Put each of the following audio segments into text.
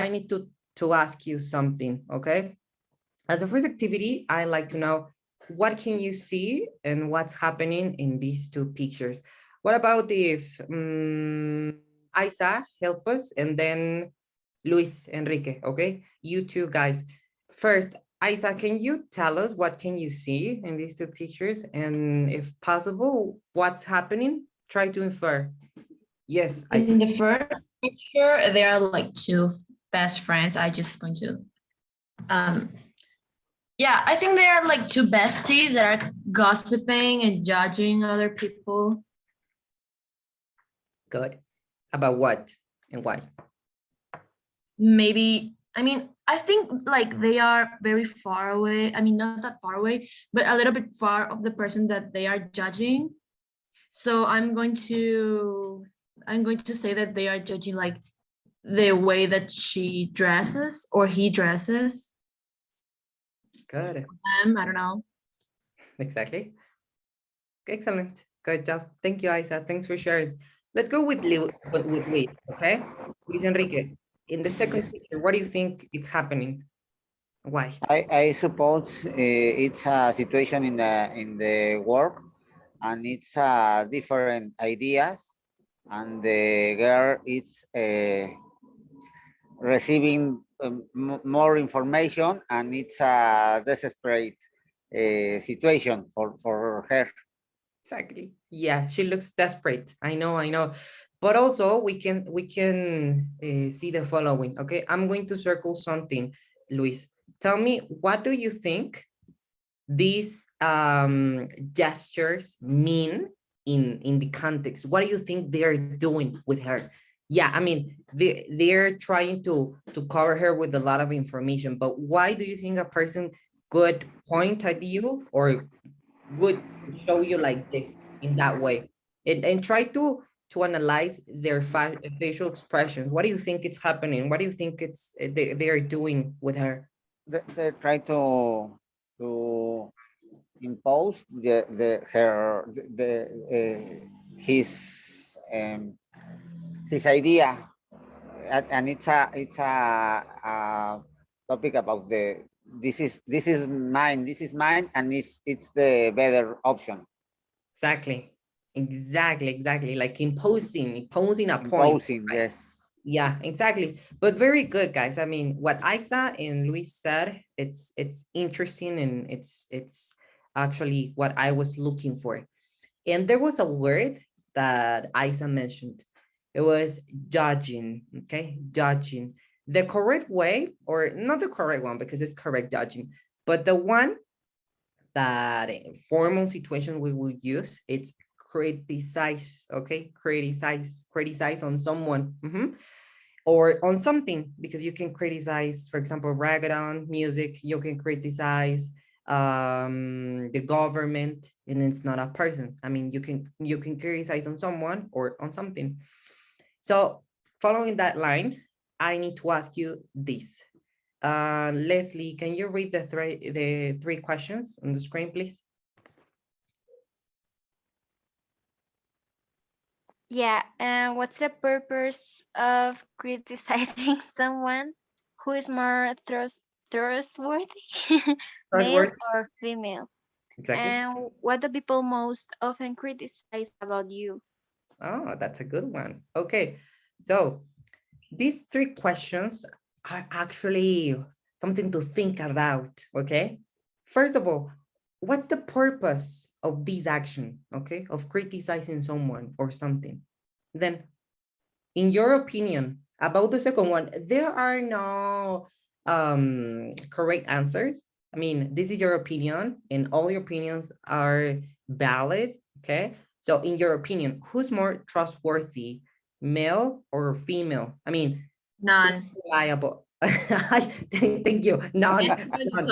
I need to ask you something, okay? As a first activity, I like to know what can you see and what's happening in these two pictures. What about if Isa help us and then Luis Enrique, okay? You two guys. First, Isa, can you tell us what can you see in these two pictures? And if possible, what's happening? Try to infer. Yes, Isa. In the first picture, there are like two best friends. I just going to yeah, I think they are like two besties that are gossiping and judging other people. Good. About what and why? Maybe, I mean, I think like they are very far away. I mean, not that far away, but a little bit far of the person that they are judging. So I'm going to say that they are judging like the way that she dresses or he dresses. Good. I don't know. Exactly. Excellent. Good job. Thank you, Isa. Thanks for sharing. Let's go with Luis, okay? Luis Enrique. In the second picture, what do you think is happening? Why? I suppose it's a situation in the work, and it's different ideas, and the girl is receiving more information, and it's a desperate situation for her. Exactly. Yeah, she looks desperate. I know. But also we can see the following. Okay, I'm going to circle something, Luis. Tell me, what do you think these gestures mean in the context? What do you think they're doing with her? Yeah, I mean, they're trying to cover her with a lot of information, but why do you think a person could point at you or would show you like this in that way and try to analyze their facial expressions? What do you think is happening? What do you think they are doing with her? They try to impose the her the his idea, and it's a topic about the this is mine, and it's the better option. Exactly, like imposing a point, Imposing, right? yes. Yeah, exactly. But very good, guys. I mean, what Isa and Luis said, it's interesting, and it's actually what I was looking for. And there was a word that Isa mentioned. It was judging. Okay, judging. The correct way, or not the correct one because it's correct judging, but the one that in formal situation we will use, it's criticize. Okay, criticize on someone. Or on something, because you can criticize, for example, reggaeton music. You can criticize the government, and it's not a person. I mean, you can criticize on someone or on something. So following that line, I need to ask you this. Leslie, can you read the three questions on the screen, please? Yeah, and what's the purpose of criticizing someone? Who is more trustworthy, male Trustworthy. or female? Exactly. And what do people most often criticize about you? Oh, that's a good one. Okay, so these three questions are actually something to think about, okay? First of all, what's the purpose of this action, okay? Of criticizing someone or something. Then, in your opinion, about the second one, there are no correct answers. I mean, this is your opinion, and all your opinions are valid, okay? So in your opinion, who's more trustworthy, male or female? I mean, who's None. reliable? Thank you. None. None.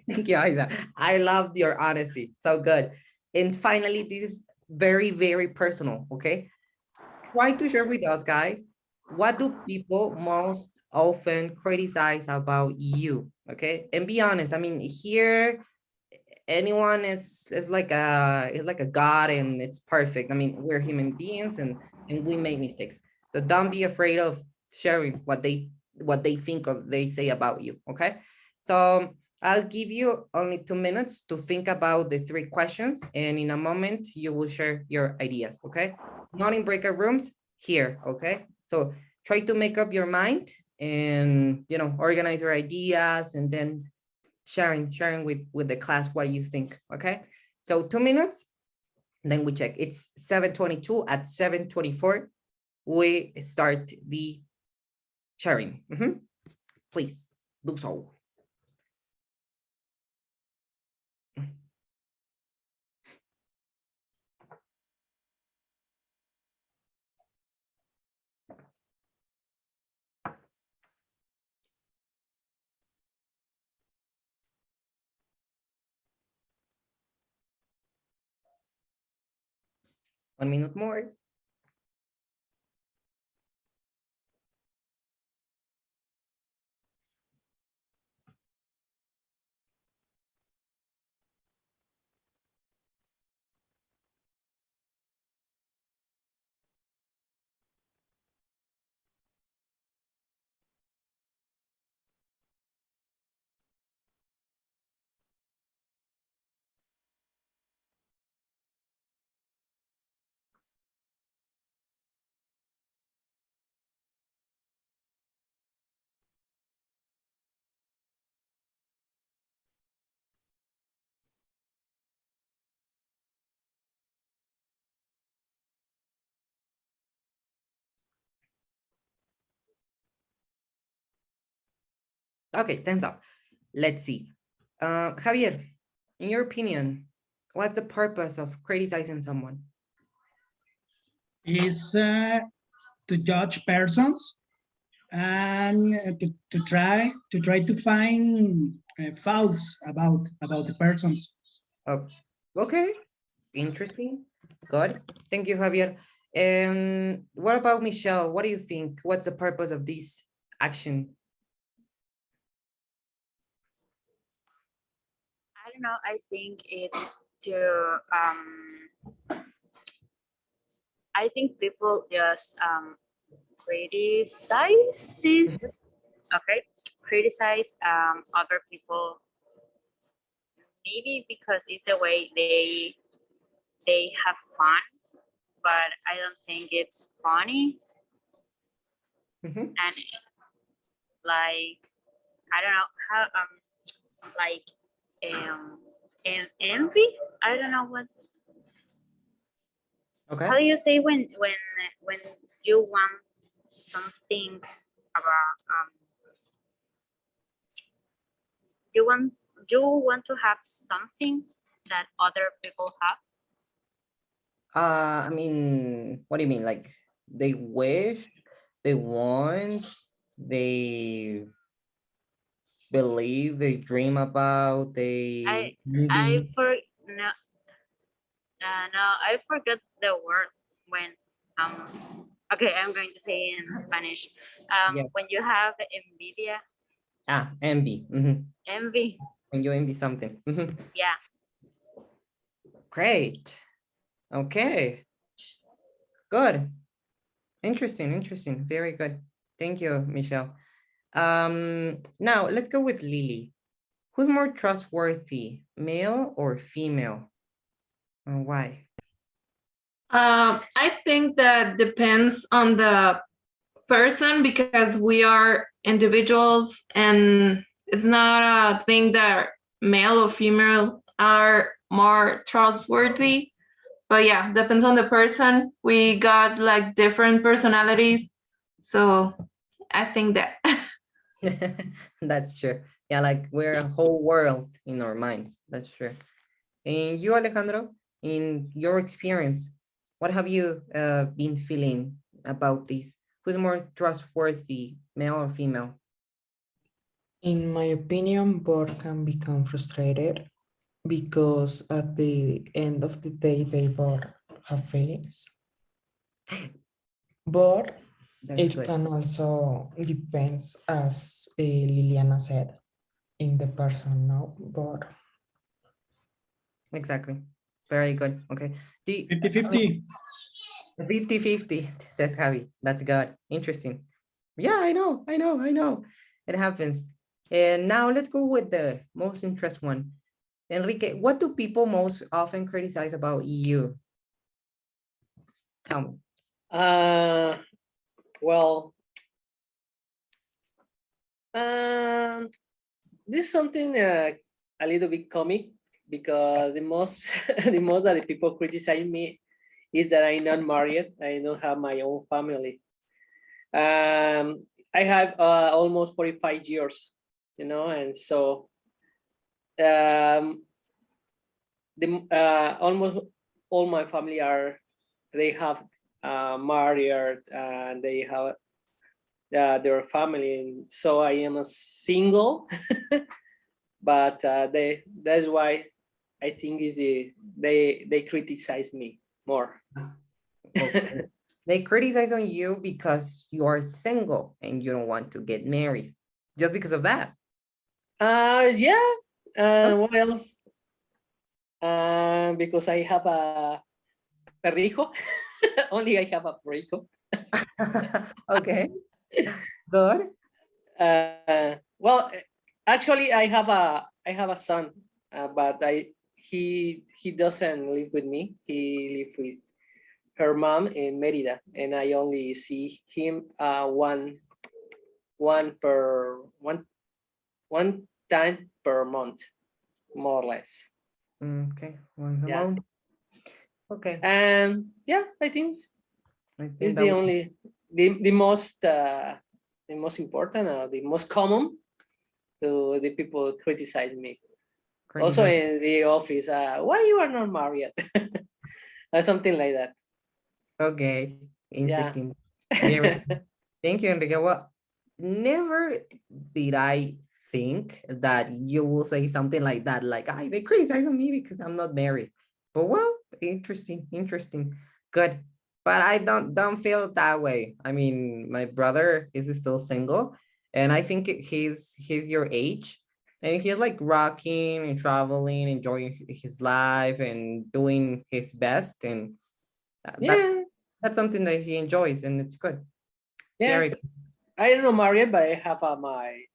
Thank you, Isa. I loved your honesty. So good. And finally, this is very, very personal, okay? Try to share with us, guys, what do people most often criticize about you? Okay, and be honest. I mean, here anyone is like a god, and it's perfect. I mean, we're human beings, and we make mistakes. So don't be afraid sharing what they think of, they say about you. Okay, so I'll give you only 2 minutes to think about the 3 questions, and in a moment you will share your ideas. Okay, not in breakout rooms, here. Okay, so try to make up your mind and organize your ideas, and then sharing with the class what you think. Okay, so 2 minutes, then we check. It's 7:22. At 7:24 we start the sharing. Please do so. One minute more. Okay, time's up. Let's see. Javier, in your opinion, what's the purpose of criticizing someone? Is to judge persons and to try to find faults about the persons. Oh, okay, interesting. Good. Thank you, Javier. What about Michelle? What do you think? What's the purpose of this action? I don't know. I think it's to I think people just criticize other people, maybe because it's the way they have fun, but I don't think it's funny. Mhm. And like, I don't know how like envy, I don't know what, how Okay. do you say when you want something about you want to have something that other people have. I mean, what do you mean? Like they wish, they want, they believe, they dream about, I they I envy. for no no I forgot the word when okay, I'm going to say in Spanish. Yeah. When you have envidia, Envy. envy, When you envy something. yeah. Great. Okay. Good. Interesting. Very good. Thank you, Michelle. Now let's go with Lily. Who's more trustworthy, male or female? And why? I think that depends on the person because we are individuals and it's not a thing that male or female are more trustworthy. But yeah, depends on the person. We got like different personalities. So I think that. That's true. Yeah, like we're a whole world in our minds. That's true. And you, Alejandro, in your experience, what have you been feeling about this? Who's more trustworthy, male or female? In my opinion, both can become frustrated because at the end of the day, they both have feelings. But That's it good. can also depends, as Liliana said, in the person, no? But Exactly. Very good. Okay. 50-50. 50-50, says Javi. That's good. Interesting. Yeah, I know, I know, I know. It happens. And now let's go with the most interesting one. Enrique, what do people most often criticize about you? Tell me. Well, this is something a little bit comic because the most the most that the people criticize me is that I'm not married. I don't have my own family. I have almost 45 years, and so um, almost all my family they have married and they have their family, and so I am a single. But that's why I think is they criticize me more. Okay. They criticize on you because you are single and you don't want to get married. Just because of that. Yeah. What else? Because I have a perrijo. Only I have a perrijo. Okay. Good. Well, actually, I have a son, but he doesn't live with me. He lives with her mom in Merida, and I only see him one time per month, more or less. Okay. Once a Yeah. month. Okay. And yeah, I think I think it's that the was only the most important or the most common to the people criticize me. Also criticize. in the office, why you are not married? Or something like that. Okay. Yeah. Interesting. Very. Thank you, Enrique. Well, never did I think that you will say something like that, like, I they criticize on me because I'm not married. But well, interesting, interesting. Good. But I don't feel that way. I mean, my brother is still single, and I think he's your age, and he's like rocking and traveling, enjoying his life and doing his best, and Yeah. that's something that he enjoys, and it's good. Very Yes. good. I don't know married, but I have my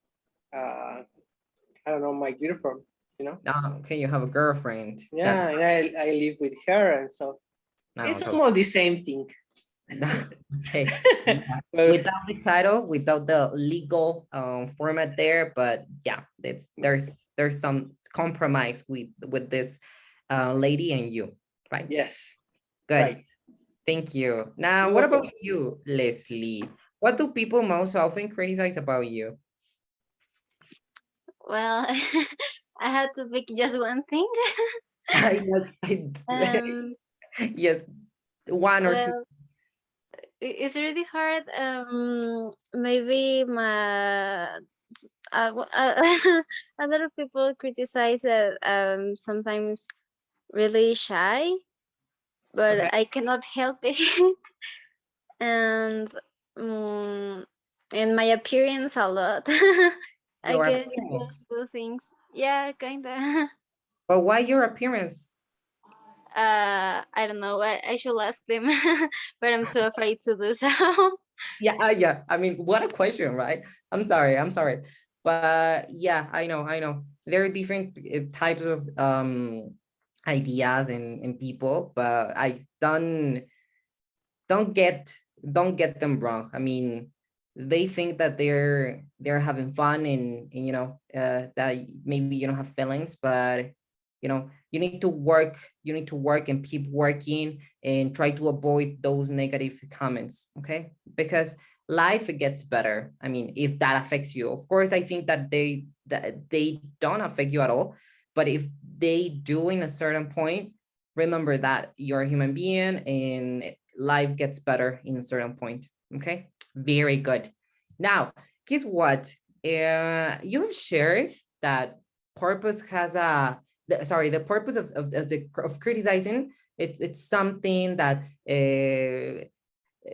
I don't know, my girlfriend, Okay, you have a girlfriend. That's Yeah, and I live with her, and so now it's so almost the same thing. okay. Yeah. Well, Without the title, without the legal format there, but yeah, there's some compromise with this lady and you, right? yes, Good. right. Thank you. Now, You're what welcome. about you, Leslie? What do people most often criticize about you? Well, I had to pick just one thing. Um, Yes, one or two. well, it's really hard. Maybe a lot of people criticize that sometimes really shy, but Okay. I cannot help it. And in my appearance a lot. I Your guess those appearance. two things. Yeah, kinda. But why your appearance? I don't know. I should ask them, but I'm too afraid to do so. Yeah, yeah. I mean, what a question, right? I'm sorry, I'm sorry. But yeah, I know. There are different types of ideas and people, but I don't get don't get them wrong. I mean, they think that they're having fun and that maybe you don't have feelings, but you need to work and keep working and try to avoid those negative comments, okay? Because life gets better. I mean, if that affects you, of course, I think that they don't affect you at all, but if they do in a certain point, remember that you're a human being and life gets better in a certain point. Okay, very good. Now, guess what? You have shared that purpose has the purpose of criticizing. It's something that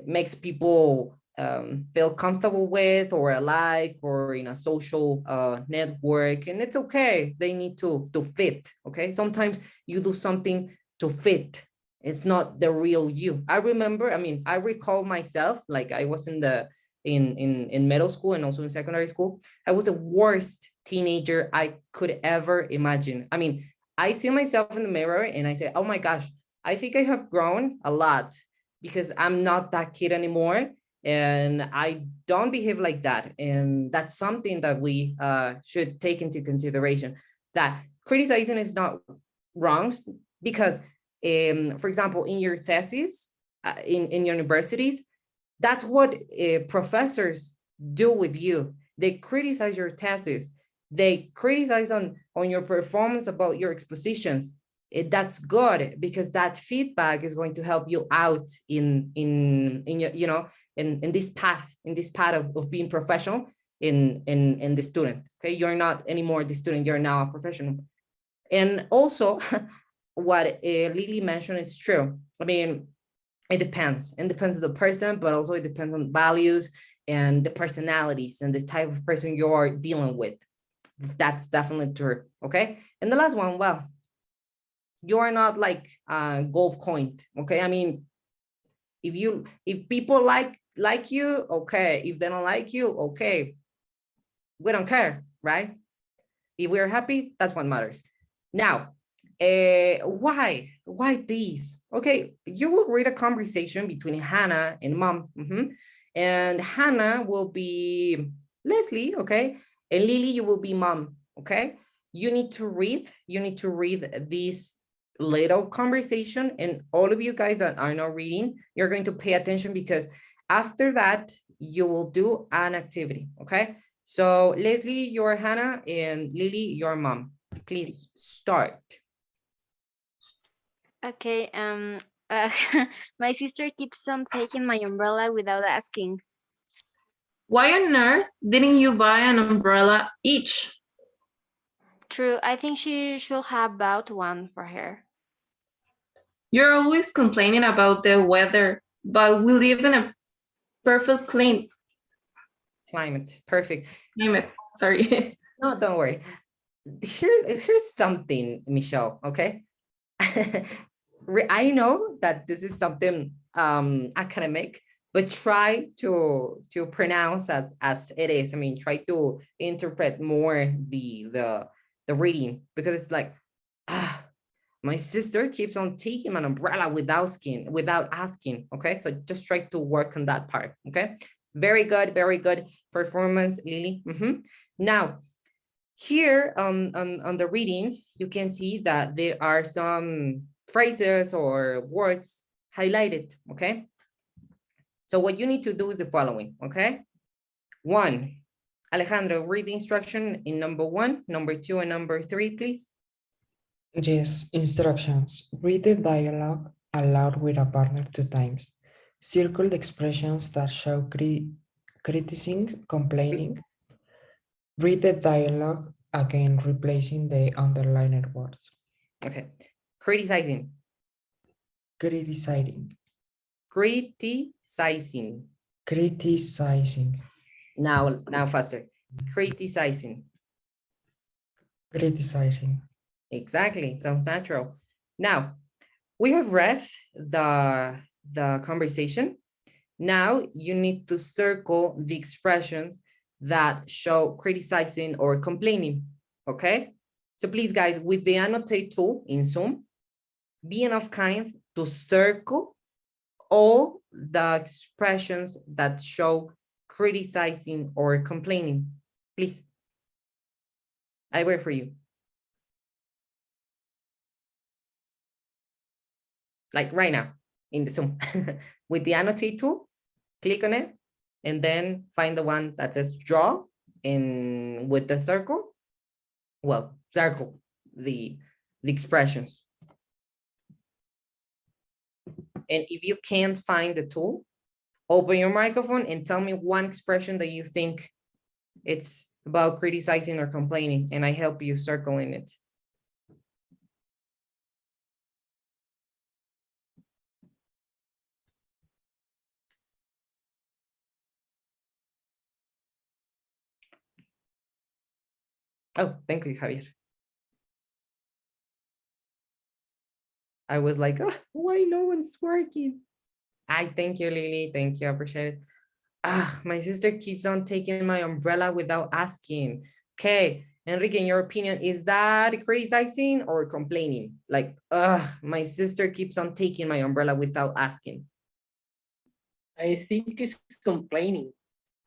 makes people feel comfortable with or alike or in a social network, and it's okay. They need to fit. Okay, sometimes you do something to fit. It's not the real you. I remember, I mean, I recall myself, like I was in in middle school and also in secondary school. I was the worst teenager I could ever imagine. I mean, I see myself in the mirror and I say, oh my gosh, I think I have grown a lot because I'm not that kid anymore. And I don't behave like that. And that's something that we should take into consideration, that criticizing is not wrong, because for example, in your thesis, in universities, that's what professors do with you. They criticize your thesis. They criticize on your performance about your expositions. That's good, because that feedback is going to help you out in your, you know, in this path of being professional in the student. Okay, you're not anymore the student, you're now a professional. And also what Lily mentioned is true. I mean, it depends on the person, but also it depends on values and the personalities and the type of person you're dealing with. That's definitely true. Okay, and the last one, well, you are not like golf coin. Okay, I mean, if people like you, okay. If they don't like you, okay, we don't care, right? If we're happy, that's what matters. Now, why these? Okay, you will read a conversation between Hannah and mom. And Hannah will be Leslie, okay, and Lily, you will be mom. Okay, you need to read this little conversation, and all of you guys that are not reading, you're going to pay attention, because after that you will do an activity. Okay, so Leslie, you're Hannah, and Lily, your mom. Please start. Okay. My sister keeps on taking my umbrella without asking. Why on earth didn't you buy an umbrella each? True, I think she should have bought one for her. You're always complaining about the weather, but we live in a perfect Climate, perfect. climate. Sorry. No, don't worry. Here's something, Michelle, okay? I know that this is something academic, but try to pronounce as it is. I mean, try to interpret more the reading, because it's like, my sister keeps on taking an umbrella without asking. Okay, so just try to work on that part. Okay, very good performance, Lily. Now, here on the reading, you can see that there are some phrases or words highlighted. Okay, so what you need to do is the following. Okay, 1, Alejandro, read the instruction in number 1, number 2, and number 3, please. Yes, instructions. Read the dialogue aloud with a partner 2 times. Circle the expressions that show criticism, complaining. Read the dialogue again, replacing the underlined words. Okay, criticizing. Criticizing. Criticizing. Criticizing. Now faster. Criticizing. Criticizing. Exactly, sounds natural. Now, we have read the conversation. Now you need to circle the expressions that show criticizing or complaining, okay? So please, guys, with the annotate tool in Zoom, be enough kind to circle all the expressions that show criticizing or complaining. Please, I wait for you. Like right now in the Zoom. With the annotate tool, click on it, and then find the one that says draw, and with the circle, well, circle the expressions. And if you can't find the tool, open your microphone and tell me one expression that you think it's about criticizing or complaining, and I help you circling it. Oh, thank you, Javier. I was like, oh, why no one's working? I thank you, Lily. Thank you, I appreciate it. My sister keeps on taking my umbrella without asking. Okay, Enrique, in your opinion, is that criticizing or complaining? Like, my sister keeps on taking my umbrella without asking. I think it's complaining.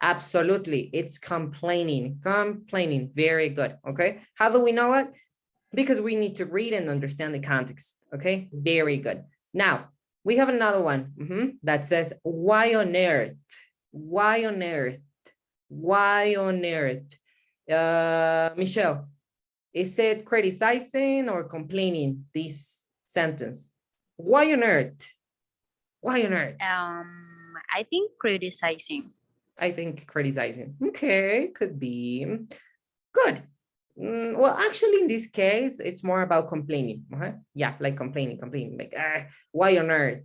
Absolutely, it's complaining, complaining. Very good. Okay, how do we know it? Because we need to read and understand the context. Okay, very good. Now we have another one that says, why on earth? Why on earth? Why on earth? Michelle, is it criticizing or complaining, this sentence? Why on earth? Why on earth? I think criticizing. I think criticizing. Okay, could be. Good. Well, actually, in this case, it's more about complaining. Yeah, like complaining, like, why on earth?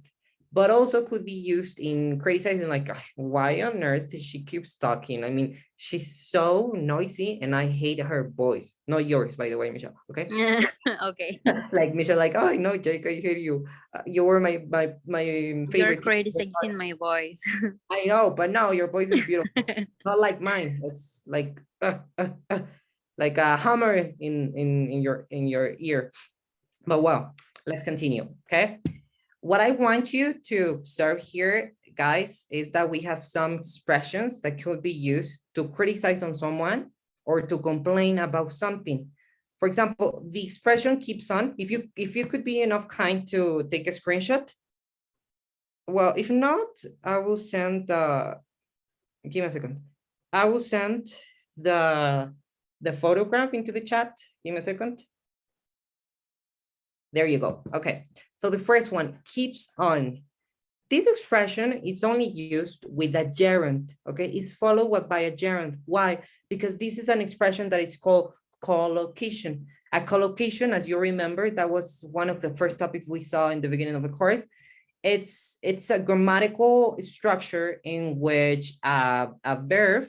But also could be used in criticizing, like, why on earth she keeps talking? I mean, she's so noisy and I hate her voice. Not yours, by the way, Michelle, okay? Okay. Like Michelle, like, oh, no, Jake, I hate you. You were my You're favorite. criticizing my voice. I know, but no, your voice is beautiful. Not like mine. It's like like a hammer in your ear. But well, let's continue. Okay. What I want you to observe here, guys, is that we have some expressions that could be used to criticize on someone or to complain about something. For example, the expression keeps on. If you could be enough kind to take a screenshot. Well, if not, I will send the, give me a second. I will send the photograph into the chat. Give me a second. There you go. Okay. So the first one, keeps on. This expression is only used with a gerund. Okay. It's followed by a gerund. Why? Because this is an expression that is called collocation. A collocation, as you remember, that was one of the first topics we saw in the beginning of the course. It's a grammatical structure in which a verb,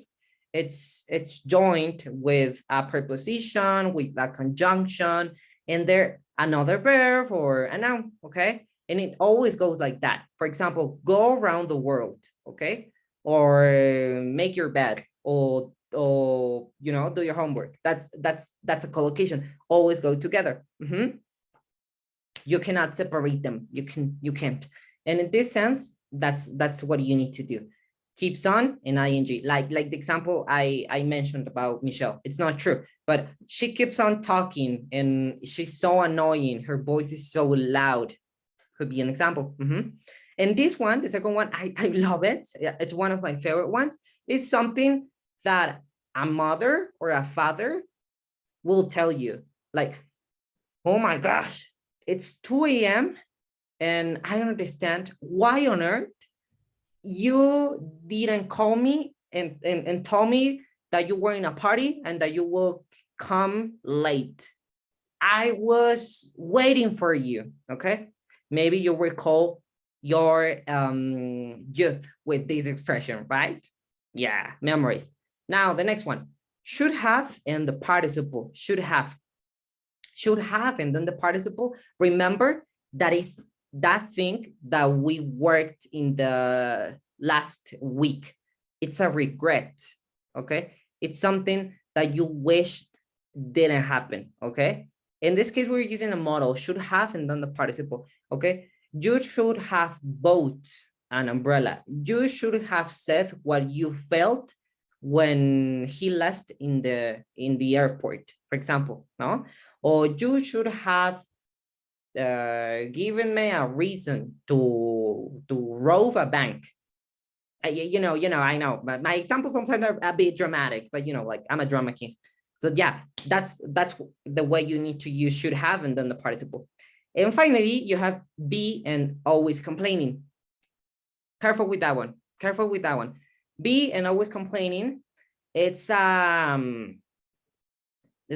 it's joined with a preposition, with a conjunction, and there another verb or a noun, okay? And it always goes like that. For example, go around the world, okay? Or make your bed, or you know, do your homework. That's a collocation. Always go together. You cannot separate them. You can't. And in this sense, that's what you need to do. Keeps on and ing, like the example I mentioned about Michelle. It's not true, but she keeps on talking and she's so annoying. Her voice is so loud. Could be an example. And this one, the second one, I love it. It's one of my favorite ones. It's something that a mother or a father will tell you, like, oh my gosh, it's 2 a.m. and I don't understand why on earth you didn't call me and tell me that you were in a party and that you will come late. I was waiting for you, okay? Maybe you recall your youth with this expression, right? Yeah, memories. Now, the next one, should have and the participle, should have. Should have and then the participle. Remember, that is that thing that we worked in the last week. It's a regret, okay? It's something that you wish didn't happen, okay? In this case, we're using a model, should have and then the participle, okay? You should have bought an umbrella. You should have said what you felt when he left in the airport, for example, no? Or you should have given me a reason to rob a bank. You know, I know, but my examples sometimes are a bit dramatic, but you know, like I'm a drama king. So yeah, that's the way you need to use should have and then the participle. And finally, you have be and always complaining. Careful with that one. Careful with that one. Be and always complaining. It's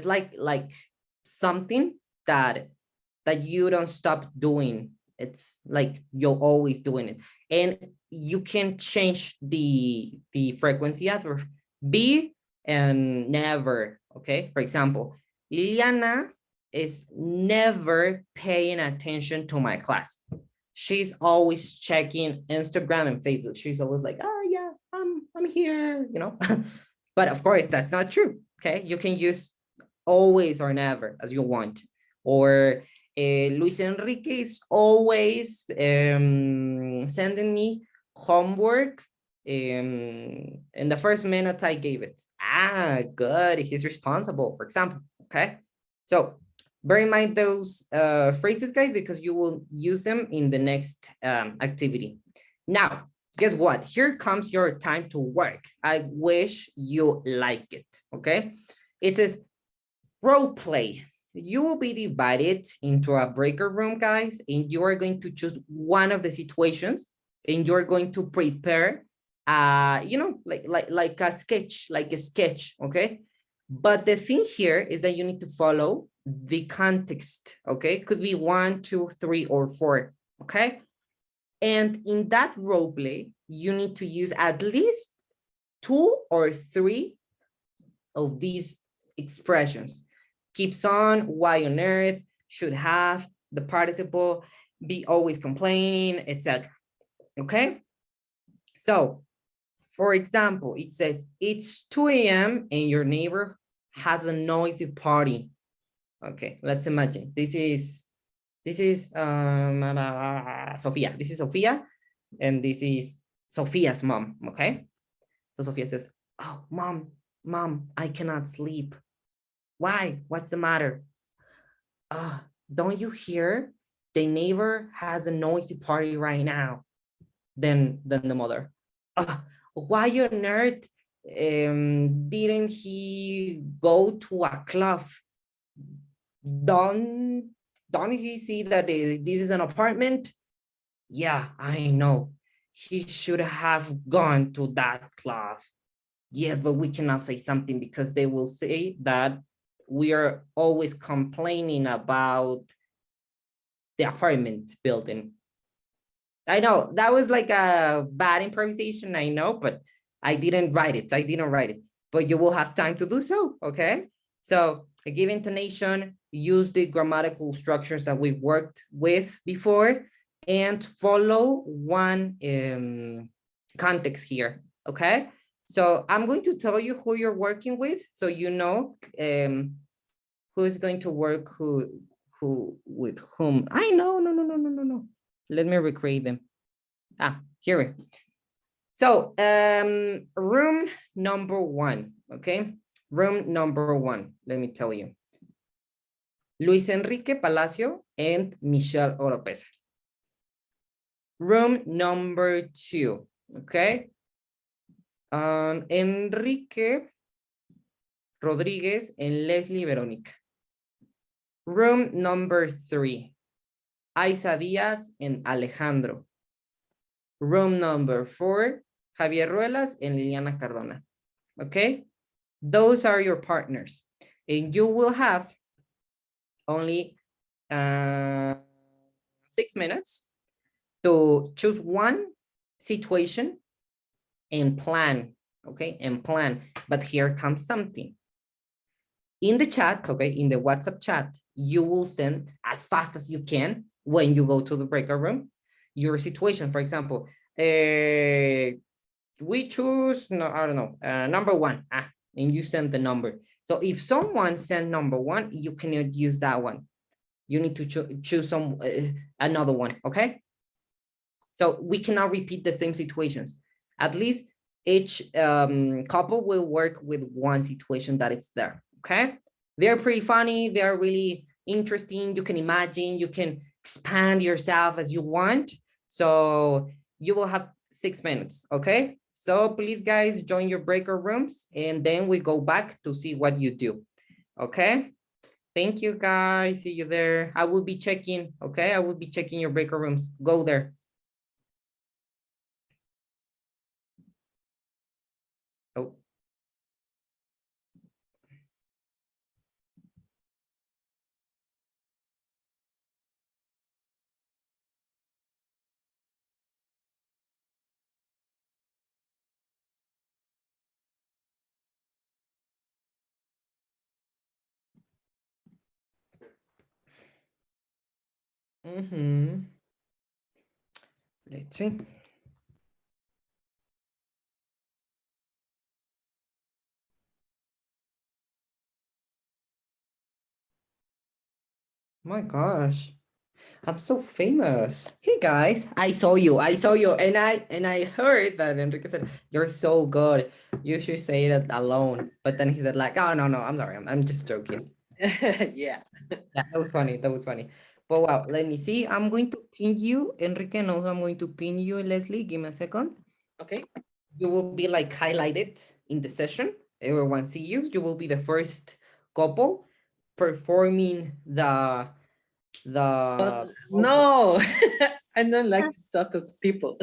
like something that you don't stop doing. It's like you're always doing it, and you can change the frequency after be and never. Okay, for example, Liliana is never paying attention to my class. she's always checking Instagram and Facebook. She's always like, oh yeah, I'm here, you know. But of course, that's not true. Okay, you can use always or never as you want. Or Luis Enrique is always sending me homework in the first minute I gave it. Ah, good. He's responsible, for example. Okay, so bear in mind those phrases, guys, because you will use them in the next activity. Now, guess what? Here comes your time to work. I wish you like it, okay? It says role play. You will be divided into a breaker room, guys, and you are going to choose one of the situations, and you're going to prepare, you know, like a sketch, okay? But the thing here is that you need to follow the context, okay? Could be 1, 2, 3, or 4, okay? And in that role play, you need to use at least 2 or 3 of these expressions. Keeps on, why on earth, should have, the participle, be always complaining, etc. Okay? So, for example, it says, it's 2 a.m. and your neighbor has a noisy party. Okay, let's imagine. This is Sophia. This is Sophia, and this is Sophia's mom, okay? So Sophia says, oh, mom, I cannot sleep. Why? What's the matter? Don't you hear? The neighbor has a noisy party right now. Then the mother, why on earth didn't he go to a club? Don't he see that this is an apartment? Yeah, I know. He should have gone to that club. Yes, but we cannot say something because they will say that we are always complaining about the apartment building. I know that was like a bad improvisation, I know, but I didn't write it. But you will have time to do so, okay? So give intonation, use the grammatical structures that we worked with before, and follow one context here, okay? So I'm going to tell you who you're working with, so you know who is going to work who with whom. I know, no. Let me recreate them. Here. So room number 1, okay? Room number 1, let me tell you. Luis Enrique Palacio and Michelle Oropesa. Room number 2, okay? Enrique Rodriguez and Leslie Verónica. Room number 3, Aiza Díaz and Alejandro. Room number 4, Javier Ruelas and Liliana Cardona. Okay, those are your partners, and you will have only 6 minutes to choose one situation and plan. Okay, and plan. But here comes something. In the chat, okay, in the WhatsApp chat, you will send as fast as you can when you go to the breakout room your situation. For example, we choose, no, I don't know, number 1, and you send the number. So if someone sent number 1, you cannot use that one. You need to choose another one, okay? So we cannot repeat the same situations. At least each couple will work with one situation that is there, okay? They're pretty funny. They're really interesting. You can imagine, you can expand yourself as you want. So you will have 6 minutes, okay? So please, guys, join your breaker rooms, and then we go back to see what you do, okay? Thank you, guys. See you there. I will be checking, okay? I will be checking your breaker rooms. Go there. Oh. Let's see. My gosh, I'm so famous. Hey guys, I saw you, and I heard that Enrique said, "You're so good. You should say that alone." But then he said like, "Oh no, I'm sorry, I'm just joking." Yeah. Yeah, that was funny. That was funny. But wow, let me see. I'm going to pin you, Enrique, and also I'm going to pin you, Leslie. Give me a second. Okay. You will be like highlighted in the session. Everyone see you. You will be the first couple performing the No, I don't like to talk to people.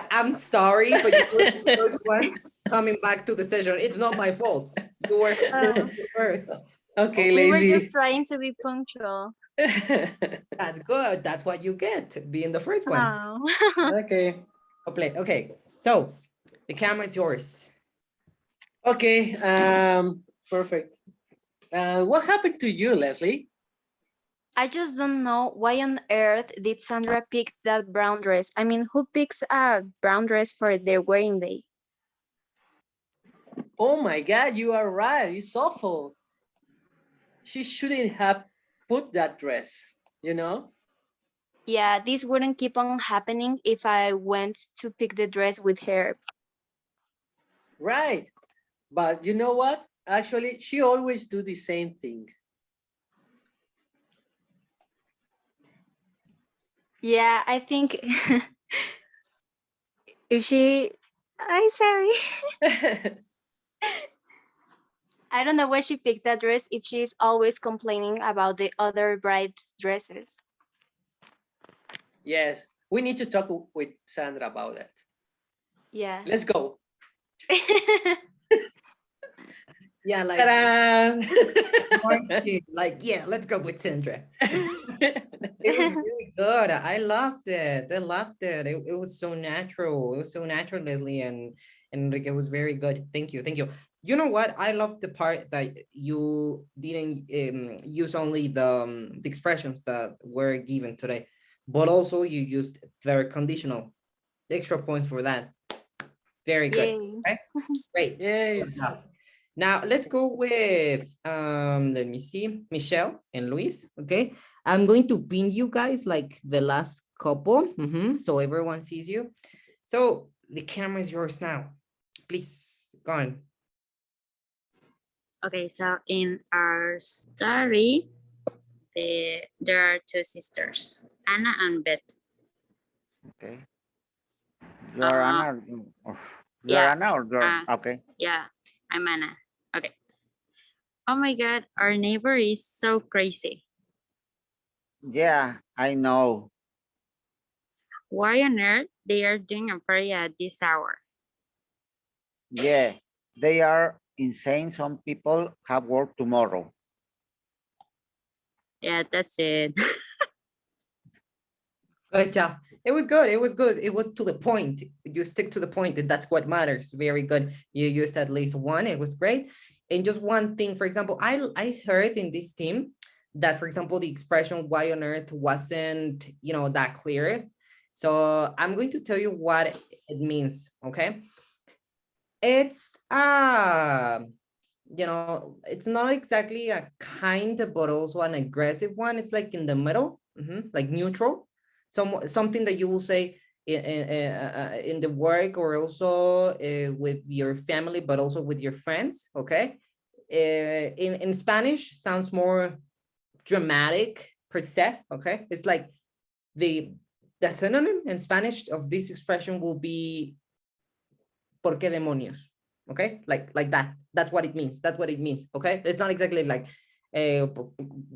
I'm sorry, but you were the first one coming back to the session. It's not my fault. You were Oh, the first. Okay, we were lazy. just trying to be punctual. That's good. That's what you get, being the first one. Oh. Okay. Okay, so the camera is yours. Okay. Perfect. What happened to you, Leslie? I just don't know why on earth did Sandra pick that brown dress? I mean, who picks a brown dress for their wedding day? Oh my God, you are right. It's awful. She shouldn't have put that dress, you know? Yeah, this wouldn't keep on happening if I went to pick the dress with her. Right. But you know what? Actually, she always do the same thing. Yeah, I think if she, I'm sorry. I don't know why she picked that dress if she's always complaining about the other bride's dresses. Yes, we need to talk with Sandra about that. Yeah. Let's go. Yeah, like, Ta-da! like, yeah, let's go with Sandra. It was really good. I loved it. I loved it. It was so natural. It was so natural, Leslie, and like, it was very good. Thank you. Thank you. You know what? I love the part that you didn't use only the expressions that were given today, but also you used very conditional. Extra points for that. Very good. Yay. Okay, great. Yes. Now let's go with let me see, Michelle and Luis. Okay, I'm going to pin you guys like the last couple, so everyone sees you. So the camera is yours now. Please go on. Okay, so in our story, there are two sisters, Anna and Beth. Okay. You're Anna. You're yeah, Anna or you're okay. Yeah, I'm Anna. Okay. Oh my God, our neighbor is so crazy. Yeah, I know. Why on earth they are doing a party at this hour? Yeah, they are insane. Some people have work tomorrow. Yeah, that's it. Good job. It was good. It was good. It was to the point. You stick to the point, and that's what matters. Very good. You used at least one. It was great. And just one thing, for example, I heard in this team that, for example, the expression "why on earth" wasn't, that clear. So I'm going to tell you what it means. Okay, it's it's not exactly a kind, but also an aggressive one. It's like in the middle, like neutral. Something that you will say in the work, or also with your family, but also with your friends. Okay, in Spanish sounds more dramatic per se. Okay, it's like the synonym in Spanish of this expression will be ¿por qué demonios? Okay, like that. That's what it means. That's what it means. Okay, it's not exactly like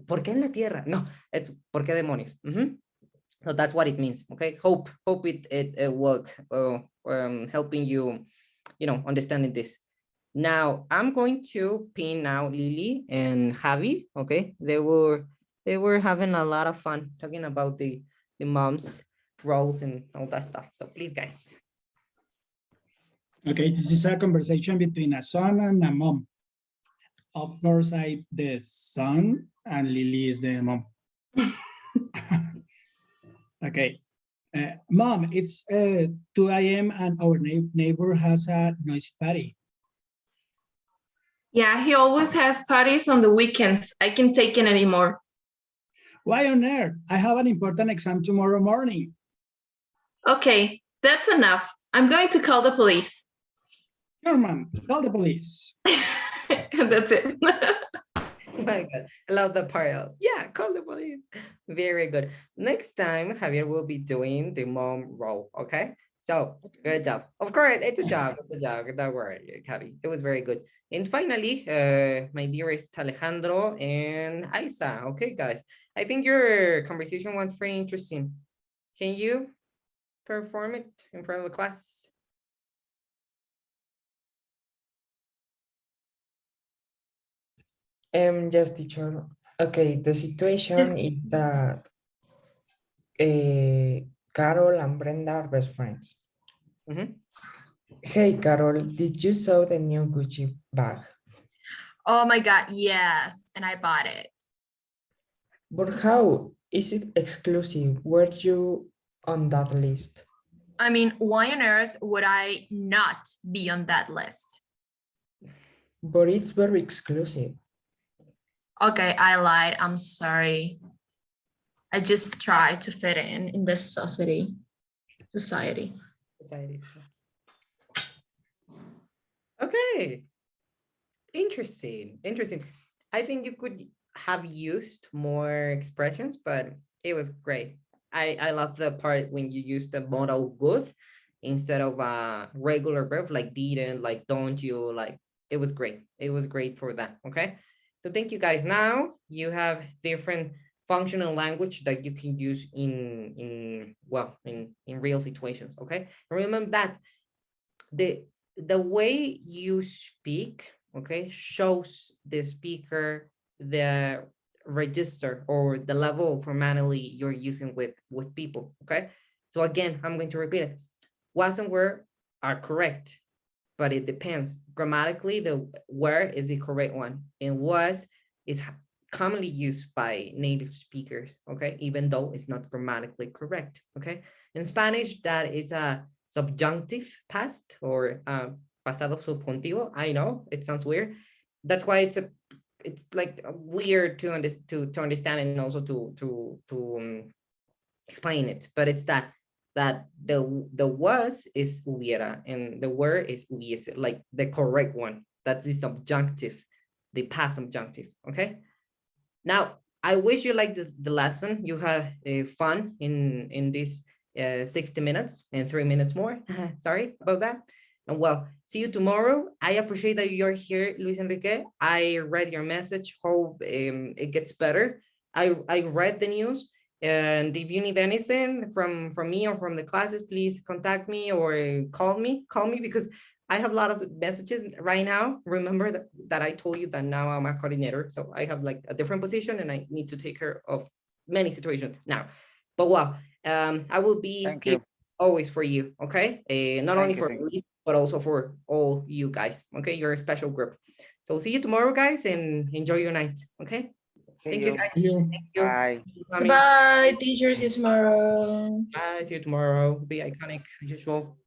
¿por qué en la tierra? No, it's ¿por qué demonios? So that's what it means. Okay, hope it work helping you, understanding this. Now I'm going to pin now Lily and Javi. Okay, they were having a lot of fun talking about the mom's roles and all that stuff. So please, guys. Okay, this is a conversation between a son and a mom. Of course, the son, and Lily is the mom. Okay, Mom, it's 2 a.m. and our neighbor has a noisy party. Yeah, he always has parties on the weekends. I can't take it anymore. Why on earth? I have an important exam tomorrow morning. Okay, that's enough. I'm going to call the police. Sure, mom, call the police. That's it. Oh my God, I love the part of, yeah, call the police. Very good. Next time, Javier will be doing the mom role, okay? So, good job. Of course, it's a job, don't worry, Javi. It was very good. And finally, my dearest Alejandro and Isa, okay, guys. I think your conversation was pretty interesting. Can you perform it in front of the class? Yes, teacher. Okay, the situation is that Carol and Brenda are best friends. Mhm. Hey, Carol, did you saw the new Gucci bag? Oh my God, yes, and I bought it. But how? Is it exclusive? Were you on that list? I mean, why on earth would I not be on that list? But it's very exclusive. Okay, I lied. I'm sorry. I just tried to fit in this society. Society. Okay. Interesting. I think you could have used more expressions, but it was great. I love the part when you use the modal good instead of a regular verb like didn't, like don't you, like it was great. It was great for that. Okay. So thank you guys. Now you have different functional language that you can use in real situations. Okay. Remember that the way you speak, okay, shows the speaker the register or the level of formality you're using with people. Okay. So again, I'm going to repeat it. Was and were are correct, but it depends. Grammatically, the were is the correct one, and was is commonly used by native speakers, okay, even though it's not grammatically correct. Okay. In Spanish, that is a subjunctive past or pasado subjuntivo. I know it sounds weird. That's why it's like weird to understand and also to explain it. But it's that the was is hubiera and the were is hubiese, like the correct one. That's the subjunctive, the past subjunctive. Okay. Now I wish you liked the lesson. You had fun in this 60 minutes and 3 minutes more. Sorry about that. And well, see you tomorrow. I appreciate that you're here, Luis Enrique. I read your message. Hope it gets better. I read the news. And if you need anything from me or from the classes, please contact me or call me because I have a lot of messages right now. Remember that I told you that now I'm a coordinator. So I have like a different position and I need to take care of many situations now. But well, I will be here always for you, okay? Not only for me, but also for all you guys, okay? You're a special group. So see you tomorrow, guys, and enjoy your night, okay? Thank you, guys. Thank you. Bye. Bye, teachers. See you tomorrow. Bye, see you tomorrow. Be iconic as usual.